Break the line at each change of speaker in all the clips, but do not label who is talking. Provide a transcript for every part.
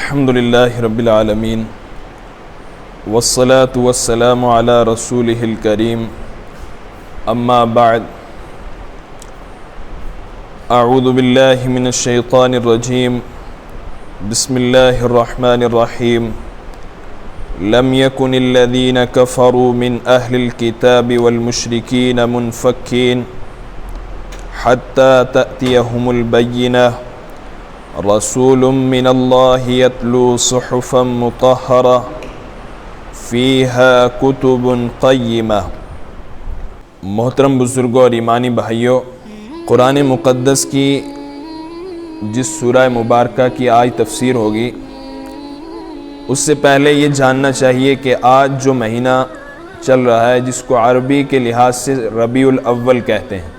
الحمد للہ رب العالمین والصلاة والسلام علی رسولہ الکریم اما بعد اعوذ باللہ من الشیطان الرجیم بسم اللہ الرحمن الرحیم لم يكن الذين كفروا من أهل الكتاب والمشركين منفكين حتى تأتيهم البينة رسول من الله يتلو صحفا مطهرة فيها كتب قيمة۔ محترم بزرگوں اور ایمانی بھائیوں، قرآن مقدس کی جس سورہ مبارکہ کی آج تفسیر ہوگی اس سے پہلے یہ جاننا چاہیے کہ آج جو مہینہ چل رہا ہے جس کو عربی کے لحاظ سے ربیع الاول کہتے ہیں،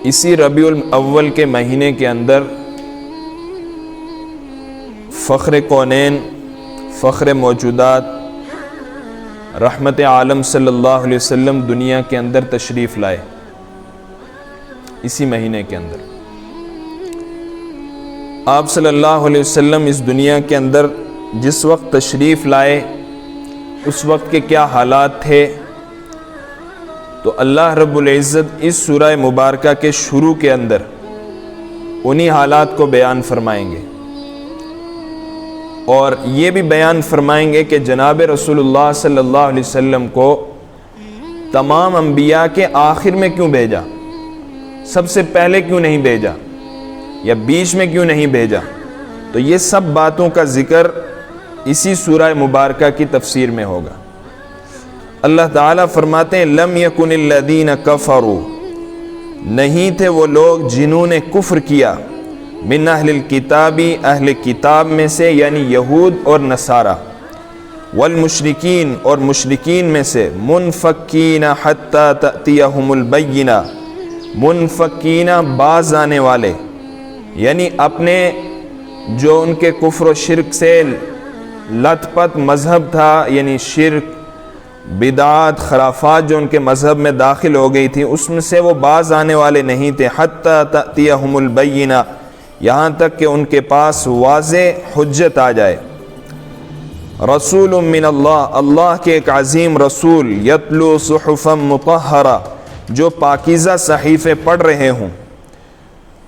اسی ربیع الاول کے مہینے کے اندر فخر کونین، فخر موجودات، رحمت عالم صلی اللہ علیہ وسلم دنیا کے اندر تشریف لائے۔ اسی مہینے کے اندر آپ صلی اللہ علیہ وسلم اس دنیا کے اندر جس وقت تشریف لائے اس وقت کے کیا حالات تھے، تو اللہ رب العزت اس سورہ مبارکہ کے شروع کے اندر انہی حالات کو بیان فرمائیں گے، اور یہ بھی بیان فرمائیں گے کہ جناب رسول اللہ صلی اللہ علیہ وسلم کو تمام انبیاء کے آخر میں کیوں بھیجا، سب سے پہلے کیوں نہیں بھیجا یا بیچ میں کیوں نہیں بھیجا۔ تو یہ سب باتوں کا ذکر اسی سورہ مبارکہ کی تفسیر میں ہوگا۔ اللہ تعالیٰ فرماتے ہیں لم یکن الذین کفروا، نہیں تھے وہ لوگ جنہوں نے کفر کیا، من اہل الکتابی، اہل کتاب میں سے یعنی یہود اور نصارہ، والمشرکین اور مشرکین میں سے، منفکین حتی تأتیہم البینہ، منفکین باز آنے والے، یعنی اپنے جو ان کے کفر و شرک سے لت پت مذہب تھا، یعنی شرک، بدعات، خرافات جو ان کے مذہب میں داخل ہو گئی تھی، اس میں سے وہ باز آنے والے نہیں تھے۔ حتی تأتیہم البینہ، یہاں تک کہ ان کے پاس واضح حجت آ جائے۔ رسول من اللہ، اللہ کے ایک عظیم رسول، یتلو صحفا مطہرہ، جو پاکیزہ صحیفے پڑھ رہے ہوں،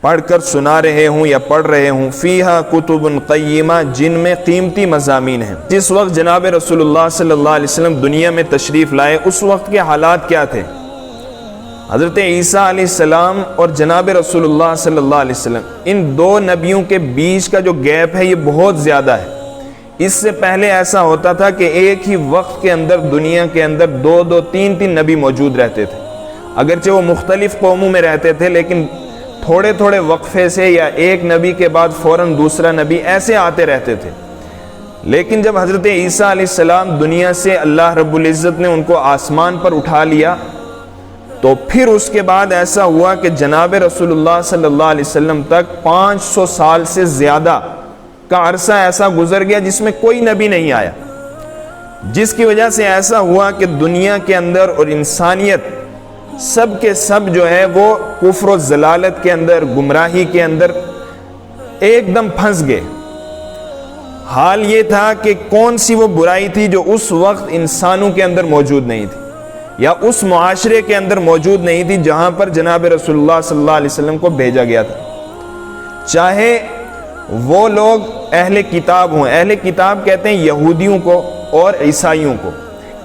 پڑھ کر سنا رہے ہوں یا پڑھ رہے ہوں، فیہا کتب قیمہ، جن میں قیمتی مضامین ہیں۔ جس وقت جناب رسول اللہ صلی اللہ علیہ وسلم دنیا میں تشریف لائے اس وقت کے حالات کیا تھے؟ حضرت عیسیٰ علیہ السلام اور جناب رسول اللہ صلی اللہ علیہ وسلم، ان دو نبیوں کے بیچ کا جو گیپ ہے یہ بہت زیادہ ہے۔ اس سے پہلے ایسا ہوتا تھا کہ ایک ہی وقت کے اندر دنیا کے اندر دو تین نبی موجود رہتے تھے، اگرچہ وہ مختلف قوموں میں رہتے تھے لیکن تھوڑے تھوڑے وقفے سے یا ایک نبی کے بعد فوراً دوسرا نبی ایسے آتے رہتے تھے۔ لیکن جب حضرت عیسیٰ علیہ السلام دنیا سے اللہ رب العزت نے ان کو آسمان پر اٹھا لیا، تو پھر اس کے بعد ایسا ہوا کہ جناب رسول اللہ صلی اللہ علیہ وسلم تک 500 سال سے زیادہ کا عرصہ ایسا گزر گیا جس میں کوئی نبی نہیں آیا، جس کی وجہ سے ایسا ہوا کہ دنیا کے اندر اور انسانیت سب کے سب جو ہے وہ کفر و ضلالت کے اندر، گمراہی کے اندر ایک دم پھنس گئے۔ حال یہ تھا کہ کون سی وہ برائی تھی جو اس وقت انسانوں کے اندر موجود نہیں تھی یا اس معاشرے کے اندر موجود نہیں تھی جہاں پر جناب رسول اللہ صلی اللہ علیہ وسلم کو بھیجا گیا تھا، چاہے وہ لوگ اہل کتاب ہوں۔ اہل کتاب کہتے ہیں یہودیوں کو اور عیسائیوں کو،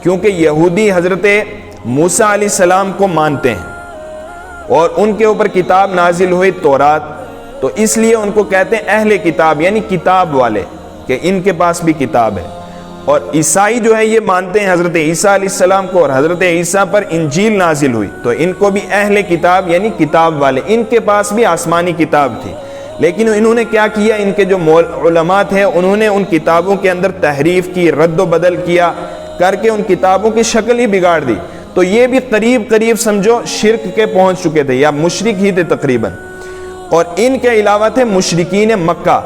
کیونکہ یہودی حضرت موسیٰ علیہ السلام کو مانتے ہیں اور ان کے اوپر کتاب نازل ہوئی تورات، تو اس لیے ان کو کہتے ہیں اہل کتاب، یعنی کتاب والے، کہ ان کے پاس بھی کتاب ہے۔ اور عیسائی جو ہے یہ مانتے ہیں حضرت عیسیٰ علیہ السلام کو، اور حضرت عیسیٰ پر انجیل نازل ہوئی، تو ان کو بھی اہل کتاب یعنی کتاب والے، ان کے پاس بھی آسمانی کتاب تھی۔ لیکن انہوں نے کیا کیا، ان کے جو علماء تھے انہوں نے ان کتابوں کے اندر تحریف کی، رد و بدل کیا، کر کے ان کتابوں کی شکل ہی بگاڑ دی، تو یہ بھی قریب سمجھو شرک کے پہنچ چکے تھے یا مشرک ہی تھے تقریباً۔ اور ان کے علاوہ تھے مشرکین مکہ،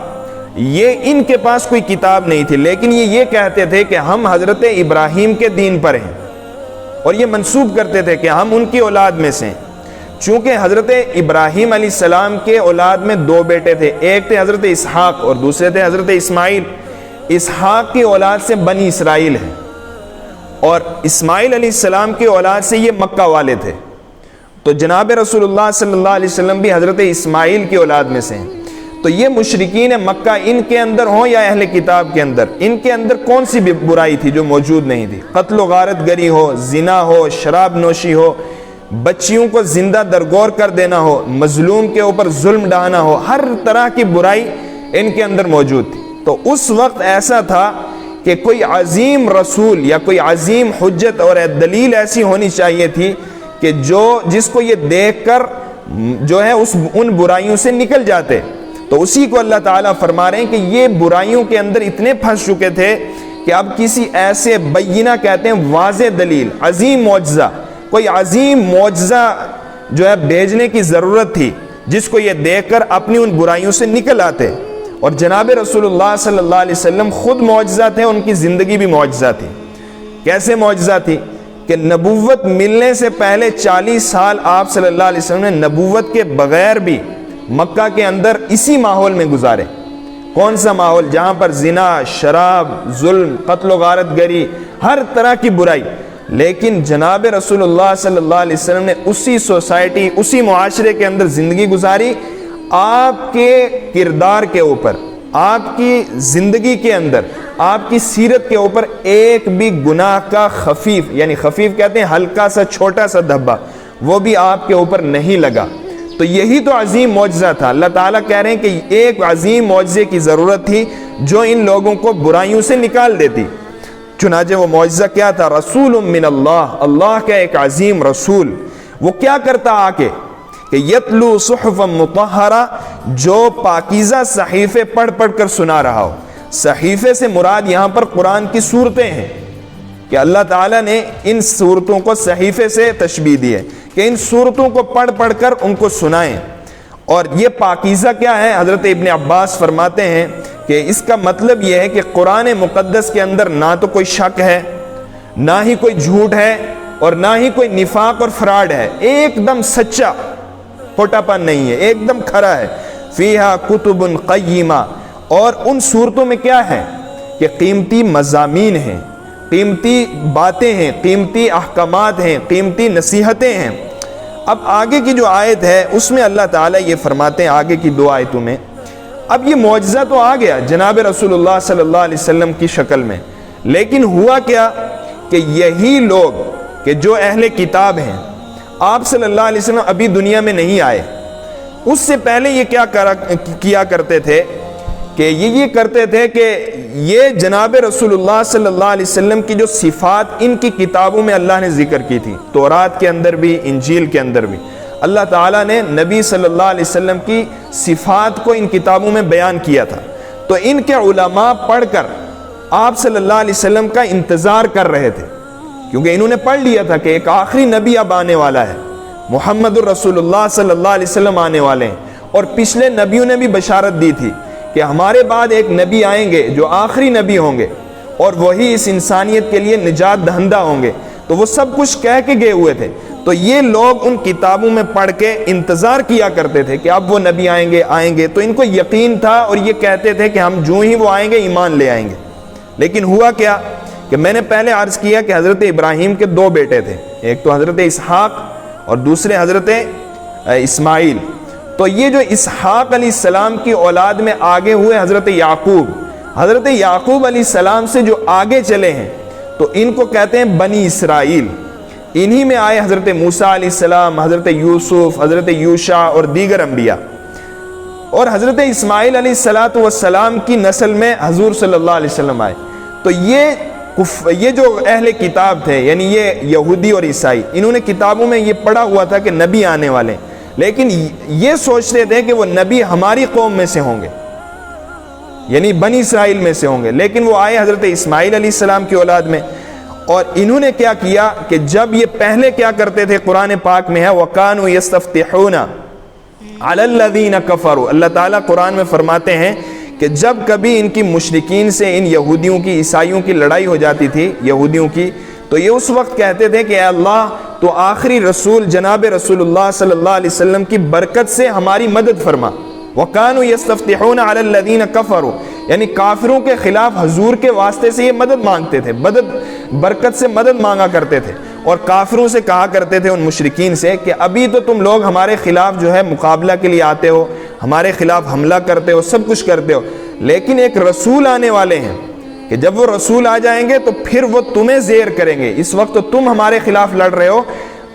یہ ان کے پاس کوئی کتاب نہیں تھی، لیکن یہ کہتے تھے کہ ہم حضرت ابراہیم کے دین پر ہیں، اور یہ منسوب کرتے تھے کہ ہم ان کی اولاد میں سے ہیں۔ چونکہ حضرت ابراہیم علیہ السلام کے اولاد میں دو بیٹے تھے، ایک تھے حضرت اسحاق اور دوسرے تھے حضرت اسماعیل۔ اسحاق کی اولاد سے بنی اسرائیل ہے، اور اسماعیل علیہ السلام کی اولاد سے یہ مکہ والے تھے۔ تو جناب رسول اللہ صلی اللہ علیہ وسلم بھی حضرت اسماعیل کی اولاد میں سے ہیں۔ تو یہ مشرکین مکہ، ان کے اندر ہوں یا اہل کتاب کے اندر، ان کے اندر کون سی برائی تھی جو موجود نہیں تھی؟ قتل و غارت گری ہو، زنا ہو، شراب نوشی ہو، بچیوں کو زندہ درگور کر دینا ہو، مظلوم کے اوپر ظلم ڈھانا ہو، ہر طرح کی برائی ان کے اندر موجود تھی۔ تو اس وقت ایسا تھا کہ کوئی عظیم رسول یا کوئی عظیم حجت اور دلیل ایسی ہونی چاہیے تھی کہ جس کو یہ دیکھ کر جو ہے ان برائیوں سے نکل جاتے۔ تو اسی کو اللہ تعالیٰ فرما رہے ہیں کہ یہ برائیوں کے اندر اتنے پھنس چکے تھے کہ اب کسی ایسے بینہ کہتے ہیں واضح دلیل، عظیم معجزہ، کوئی عظیم معجزہ جو ہے بھیجنے کی ضرورت تھی جس کو یہ دیکھ کر اپنی ان برائیوں سے نکل آتے۔ اور جناب رسول اللہ صلی اللہ علیہ وسلم خود معجزہ تھے، ان کی زندگی بھی معجزہ تھی۔ کیسے معجزہ تھی؟ کہ نبوت ملنے سے پہلے 40 سال آپ صلی اللہ علیہ وسلم نے نبوت کے بغیر بھی مکہ کے اندر اسی ماحول میں گزارے۔ کون سا ماحول؟ جہاں پر زنا، شراب، ظلم، قتل و غارت گری، ہر طرح کی برائی۔ لیکن جناب رسول اللہ صلی اللہ علیہ وسلم نے اسی سوسائٹی، اسی معاشرے کے اندر زندگی گزاری۔ آپ کے کردار کے اوپر، آپ کی زندگی کے اندر، آپ کی سیرت کے اوپر ایک بھی گناہ کا خفیف، یعنی خفیف کہتے ہیں ہلکا سا چھوٹا سا دھبا، وہ بھی آپ کے اوپر نہیں لگا۔ تو یہی تو عظیم معجزہ تھا۔ اللہ تعالیٰ کہہ رہے ہیں کہ ایک عظیم معجزے کی ضرورت تھی جو ان لوگوں کو برائیوں سے نکال دیتی۔ چنانچہ وہ معجزہ کیا تھا؟ رسول من اللہ، اللہ کا ایک عظیم رسول۔ وہ کیا کرتا آ کے؟ کہ یتلو صحفا مطہرہ، جو پاکیزہ صحیفے پڑھ پڑھ کر سنا رہا ہو۔ صحیفے سے مراد یہاں پر قرآن کی سورتیں ہیں، کہ اللہ تعالیٰ نے ان سورتوں کو صحیفے سے تشبیہ دی ہے کہ ان سورتوں کو پڑھ پڑھ کر ان کو سنائیں۔ اور یہ پاکیزہ کیا ہے؟ حضرت ابن عباس فرماتے ہیں کہ اس کا مطلب یہ ہے کہ قرآن مقدس کے اندر نہ تو کوئی شک ہے، نہ ہی کوئی جھوٹ ہے، اور نہ ہی کوئی نفاق اور فراڈ ہے، ایک دم سچا، پھوٹا پن نہیں ہے، ایک دم کھرا ہے۔ فیہا کتب قیمہ، اور ان صورتوں میں کیا ہے؟ کہ قیمتی مضامین ہیں، قیمتی باتیں ہیں، قیمتی احکامات ہیں، قیمتی نصیحتیں ہیں۔ اب آگے کی جو آیت ہے اس میں اللہ تعالیٰ یہ فرماتے ہیں، آگے کی 2 آیتوں میں، اب یہ معجزہ تو آ گیا جناب رسول اللہ صلی اللہ علیہ وسلم کی شکل میں، لیکن ہوا کیا کہ یہی لوگ کہ جو اہل کتاب ہیں، آپ صلی اللہ علیہ وسلم ابھی دنیا میں نہیں آئے، اس سے پہلے یہ کیا کرتے تھے کہ یہ کرتے تھے کہ یہ جناب رسول اللہ صلی اللہ علیہ وسلم کی جو صفات ان کی کتابوں میں اللہ نے ذکر کی تھی، تورات کے اندر بھی، انجیل کے اندر بھی، اللہ تعالیٰ نے نبی صلی اللہ علیہ وسلم کی صفات کو ان کتابوں میں بیان کیا تھا۔ تو ان کے علماء پڑھ کر آپ صلی اللہ علیہ وسلم کا انتظار کر رہے تھے، کیونکہ انہوں نے پڑھ لیا تھا کہ ایک آخری نبی اب آنے والا ہے، محمد الرسول اللہ صلی اللہ علیہ وسلم آنے والے ہیں، اور پچھلے نبیوں نے بھی بشارت دی تھی کہ ہمارے بعد ایک نبی آئیں گے جو آخری نبی ہوں گے، اور وہی اس انسانیت کے لیے نجات دہندہ ہوں گے۔ تو وہ سب کچھ کہہ کے گئے ہوئے تھے۔ تو یہ لوگ ان کتابوں میں پڑھ کے انتظار کیا کرتے تھے کہ اب وہ نبی آئیں گے، تو ان کو یقین تھا، اور یہ کہتے تھے کہ ہم جو ہی وہ آئیں گے ایمان لے آئیں گے۔ لیکن ہوا کیا کہ میں نے پہلے عرض کیا کہ حضرت ابراہیم کے 2 بیٹے تھے، ایک تو حضرت اسحاق اور دوسرے حضرت اسماعیل۔ تو یہ جو اسحاق علیہ السلام کی اولاد میں آگے ہوئے حضرت یعقوب علیہ السلام سے جو آگے چلے ہیں، تو ان کو کہتے ہیں بنی اسرائیل۔ انہی میں آئے حضرت موسیٰ علیہ السلام، حضرت یوسف، حضرت یوشع اور دیگر انبیاء، اور حضرت اسماعیل علیہ السلام کی نسل میں حضور صلی اللہ علیہ وسلم آئے۔ تو یہ جو اہل کتاب تھے، یعنی یہ یہودی اور عیسائی، انہوں نے کتابوں میں یہ پڑھا ہوا تھا کہ نبی آنے والے ہیں، لیکن یہ سوچتے تھے کہ وہ نبی ہماری قوم میں سے ہوں گے، یعنی بنی اسرائیل میں سے ہوں گے، لیکن وہ آئے حضرت اسماعیل علیہ السلام کی اولاد میں۔ اور انہوں نے کیا کیا کہ جب یہ پہلے کیا کرتے تھے، قرآن پاک میں ہے وَقَانُوا يَسْتَفْتِحُونَ عَلَى الَّذِينَ كَفَرُوا، اللہ تعالیٰ قرآن میں فرماتے ہیں کہ جب کبھی ان کی مشرکین سے، ان یہودیوں کی، عیسائیوں کی لڑائی ہو جاتی تھی، یہودیوں کی، تو یہ اس وقت کہتے تھے کہ اے اللہ تو آخری رسول جناب رسول اللہ صلی اللہ علیہ وسلم کی برکت سے ہماری مدد فرما۔ وَكَانُوا يَسْتَفْتِحُونَ عَلَى الَّذِينَ كَفَرُوا، یعنی کافروں کے خلاف حضور کے واسطے سے یہ مدد مانگتے تھے، برکت سے مدد مانگا کرتے تھے، اور کافروں سے کہا کرتے تھے، ان مشرکین سے، کہ ابھی تو تم لوگ ہمارے خلاف جو ہے مقابلہ کے لیے آتے ہو، ہمارے خلاف حملہ کرتے ہو، سب کچھ کرتے ہو، لیکن ایک رسول آنے والے ہیں کہ جب وہ رسول آ جائیں گے تو پھر وہ تمہیں زیر کریں گے۔ اس وقت تو تم ہمارے خلاف لڑ رہے ہو،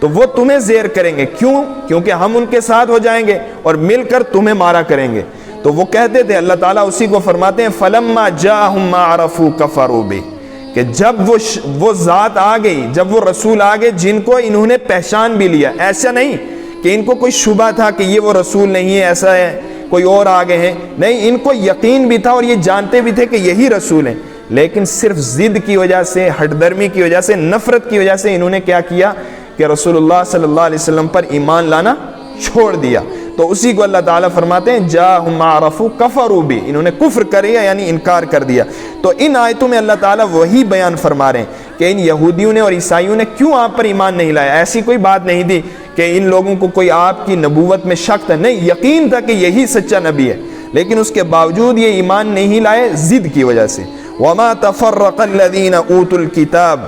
تو وہ تمہیں زیر کریں گے۔ کیوں؟ کیونکہ ہم ان کے ساتھ ہو جائیں گے اور مل کر تمہیں مارا کریں گے۔ تو وہ کہتے تھے، اللہ تعالیٰ اسی کو فرماتے ہیں فَلَمَّا جَاءَهُم مَّا عَرَفُوا كَفَرُوا بِهِ، کہ جب وہ ذات آ گئی، جب وہ رسول آ گئے جن کو انہوں نے پہچان بھی لیا۔ ایسا نہیں کہ ان کو کوئی شبہ تھا کہ یہ وہ رسول نہیں ہے، ایسا ہے کوئی اور آگے ہیں، نہیں، ان کو یقین بھی تھا اور یہ جانتے بھی تھے کہ یہی رسول ہیں، لیکن صرف ضد کی وجہ سے، ہٹ درمی کی وجہ سے، نفرت کی وجہ سے انہوں نے کیا کیا کہ رسول اللہ صلی اللہ علیہ وسلم پر ایمان لانا چھوڑ دیا۔ تو اسی کو اللہ تعالیٰ فرماتے ہیں جاءہم ما عرفوا کفروا بہ، انہوں نے کفر کریا یعنی انکار کر دیا۔ تو ان آیتوں میں اللہ تعالیٰ وہی بیان فرما رہے ہیں کہ ان یہودیوں نے اور عیسائیوں نے کیوں آپ پر ایمان نہیں لایا۔ ایسی کوئی بات نہیں تھی کہ ان لوگوں کو کوئی آپ کی نبوت میں شک تھا، نہیں، یقین تھا کہ یہی سچا نبی ہے، لیکن اس کے باوجود یہ ایمان نہیں لائے ضد کی وجہ سے۔ وَمَا تَفَرَّقَ الَّذِينَ أُوتُوا الْكِتَابَ،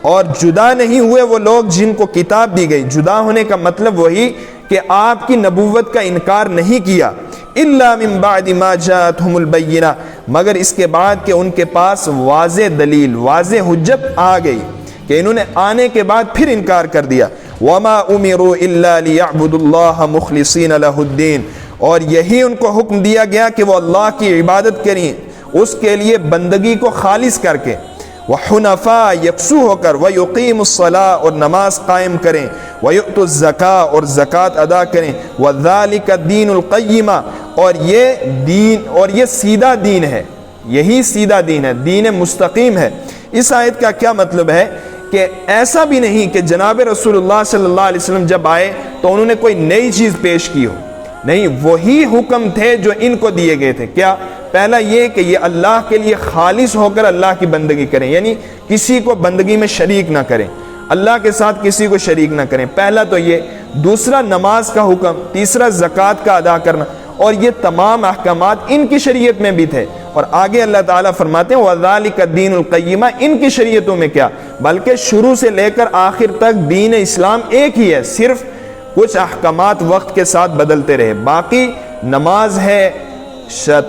اور جدا نہیں ہوئے وہ لوگ جن کو کتاب دی گئی۔ جدا ہونے کا مطلب وہی کہ آپ کی نبوت کا انکار نہیں کیا، إِلَّا مِن بَعْدِ مَا جَاءَتْهُمُ الْبَيِّنَةُ، مگر اس کے بعد کہ ان کے پاس واضح دلیل، واضح حجت آ گئی، کہ انہوں نے آنے کے بعد پھر انکار کر دیا۔ وَمَا أُمِرُوا إِلَّا لِيَعْبُدُوا اللَّهَ مُخْلِصِينَ لَهُ الدِّينَ، اور یہی ان کو حکم دیا گیا کہ وہ اللہ کی عبادت کریں، اس کے لیے بندگی کو خالص کر کے، وَحُنَفَاءَ، یکسو ہو کر، وَيُقِيمُ الصَّلَاةَ، اور نماز قائم کریں، وَيُؤْتُوا الزَّكَاةَ، اور زکوٰۃ ادا کریں، وَذَلِكَ الدِّينُ الْقَيِّمَةُ، اور یہ سیدھا دین ہے، یہی سیدھا دین ہے، دین مستقیم ہے۔ اس آیت کا کیا مطلب ہے کہ ایسا بھی نہیں کہ جناب رسول اللہ صلی اللہ علیہ وسلم جب آئے تو انہوں نے کوئی نئی چیز پیش کی ہو، نہیں، وہی حکم تھے جو ان کو دیے گئے تھے۔ کیا؟ پہلا یہ کہ یہ اللہ کے لیے خالص ہو کر اللہ کی بندگی کریں، یعنی کسی کو بندگی میں شریک نہ کریں، اللہ کے ساتھ کسی کو شریک نہ کریں، پہلا تو یہ۔ دوسرا نماز کا حکم، تیسرا زکوٰۃ کا ادا کرنا، اور یہ تمام احکامات ان کی شریعت میں بھی تھے۔ اور آگے اللہ تعالیٰ فرماتے ہیں وَذَلِكَ الدِّينُ الْقَيِّمَةُ، ان کی شریعتوں میں کیا، بلکہ شروع سے لے کر آخر تک دین اسلام ایک ہی ہے، صرف کچھ احکامات وقت کے ساتھ بدلتے رہے، باقی نماز ہے،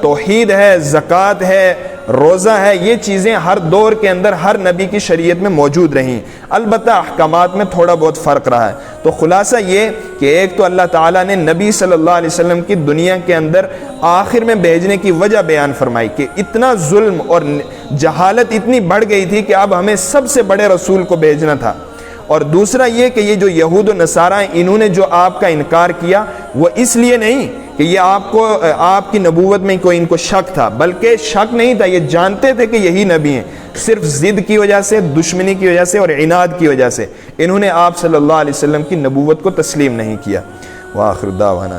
توحید ہے، زکوٰۃ ہے، روزہ ہے، یہ چیزیں ہر دور کے اندر ہر نبی کی شریعت میں موجود رہیں، البتہ احکامات میں تھوڑا بہت فرق رہا ہے۔ تو خلاصہ یہ کہ ایک تو اللہ تعالیٰ نے نبی صلی اللہ علیہ وسلم کی دنیا کے اندر آخر میں بھیجنے کی وجہ بیان فرمائی کہ اتنا ظلم اور جہالت اتنی بڑھ گئی تھی کہ اب ہمیں سب سے بڑے رسول کو بھیجنا تھا۔ اور دوسرا یہ کہ یہ جو یہود و نصارہ ہیں، انہوں نے جو آپ کا انکار کیا وہ اس لیے نہیں کہ یہ آپ کی نبوت میں کوئی ان کو شک تھا، بلکہ شک نہیں تھا، یہ جانتے تھے کہ یہی نبی ہیں، صرف ضد کی وجہ سے، دشمنی کی وجہ سے اور عناد کی وجہ سے انہوں نے آپ صلی اللہ علیہ وسلم کی نبوت کو تسلیم نہیں کیا۔ وآخر دعوانا